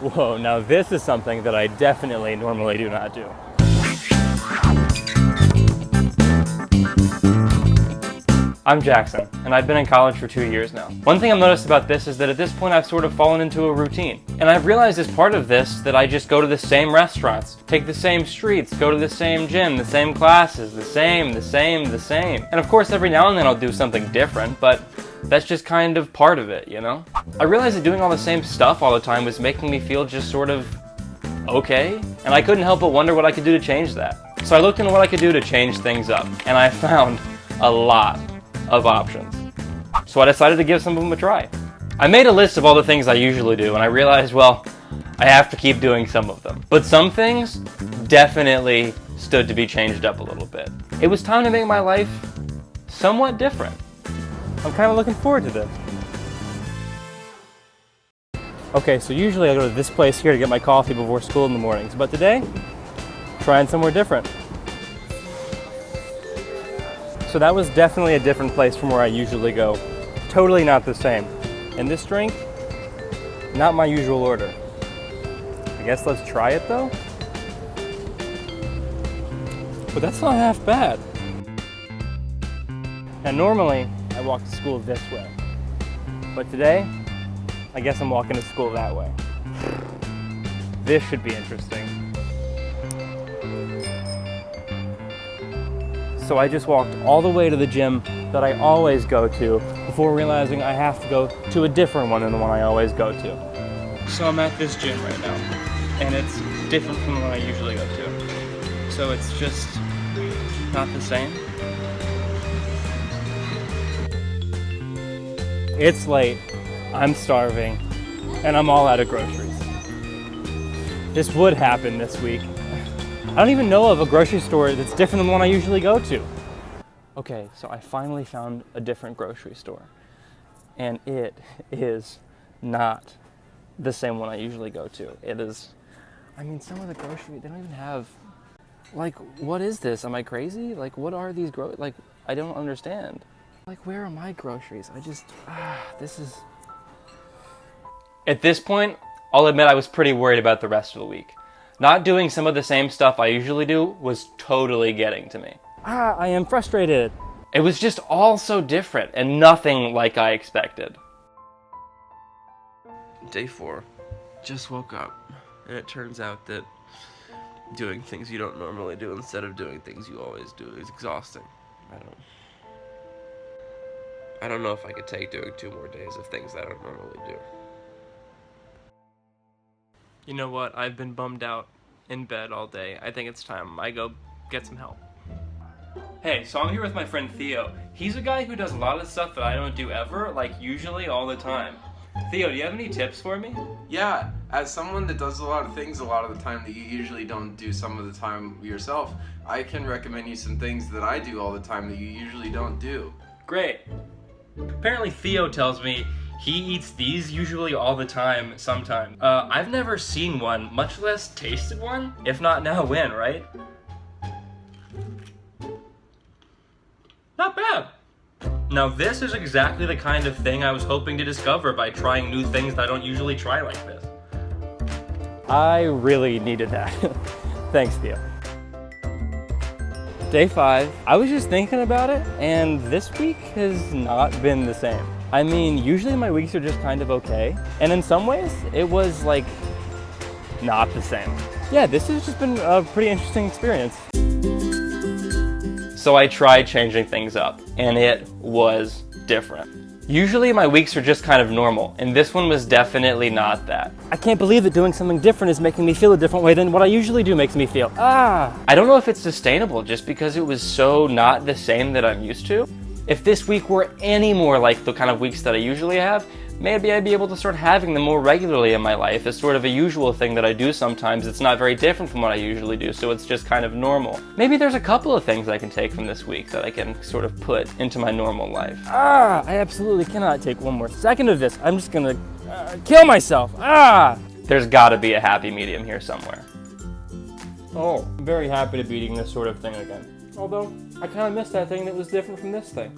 Whoa, now this is something that I definitely normally do not do. I'm Jackson, and I've been in college for 2 years now. One thing I've noticed about this is that at this point I've sort of fallen into a routine. And I've realized as part of this that I just go to the same restaurants, take the same streets, go to the same gym, the same classes, the same. And of course every now and then I'll do something different, but that's just kind of part of it, you know? I realized that doing all the same stuff all the time was making me feel just sort of okay, and I couldn't help but wonder what I could do to change that. So I looked into what I could do to change things up, and I found a lot of options. So I decided to give some of them a try. I made a list of all the things I usually do, and I realized, well, I have to keep doing some of them. But some things definitely stood to be changed up a little bit. It was time to make my life somewhat different. I'm kind of looking forward to this. Okay, so usually I go to this place here to get my coffee before school in the mornings, but today, trying somewhere different. So that was definitely a different place from where I usually go. Totally not the same. And this drink, not my usual order. I guess let's try it though. But that's not half bad. Now normally, I walk to school this way. But today, I guess I'm walking to school that way. This should be interesting. So I just walked all the way to the gym that I always go to before realizing I have to go to a different one than the one I always go to. So I'm at this gym right now, and it's different from the one I usually go to. So it's just not the same. It's late, I'm starving, and I'm all out of groceries. This would happen this week. I don't even know of a grocery store that's different than the one I usually go to. Okay, so I finally found a different grocery store. And it is not the same one I usually go to. It is, I mean, some of the grocery, they don't even have, like, what is this? Am I crazy? Like, what are these like, I don't understand. Like, where are my groceries? This is... At this point, I'll admit I was pretty worried about the rest of the week. Not doing some of the same stuff I usually do was totally getting to me. I am frustrated. It was just all so different and nothing like I expected. Day 4. Just woke up, and it turns out that doing things you don't normally do instead of doing things you always do is exhausting. I don't know if I could take doing 2 more days of things that I don't normally do. You know what? I've been bummed out in bed all day. I think it's time I go get some help. Hey, so I'm here with my friend Theo. He's a guy who does a lot of stuff that I don't do ever, like usually all the time. Theo, do you have any tips for me? Yeah, as someone that does a lot of things a lot of the time that you usually don't do some of the time yourself, I can recommend you some things that I do all the time that you usually don't do. Great. Apparently Theo tells me he eats these usually all the time, sometimes. I've never seen one, much less tasted one. If not now, when, right? Not bad. Now this is exactly the kind of thing I was hoping to discover by trying new things that I don't usually try like this. I really needed that. Thanks, Theo. Day 5, I was just thinking about it, and this week has not been the same. I mean, usually my weeks are just kind of okay, and in some ways, it was like, not the same. Yeah, this has just been a pretty interesting experience. So I tried changing things up, and it was different. Usually my weeks are just kind of normal, and this one was definitely not that. I can't believe that doing something different is making me feel a different way than what I usually do makes me feel. I don't know if it's sustainable just because it was so not the same that I'm used to. If this week were any more like the kind of weeks that I usually have, maybe I'd be able to start having them more regularly in my life. It's sort of a usual thing that I do sometimes. It's not very different from what I usually do, so it's just kind of normal. Maybe there's a couple of things I can take from this week that I can sort of put into my normal life. I absolutely cannot take one more second of this. I'm just gonna kill myself. There's gotta be a happy medium here somewhere. Oh, I'm very happy to be eating this sort of thing again. Although, I kind of missed that thing that was different from this thing.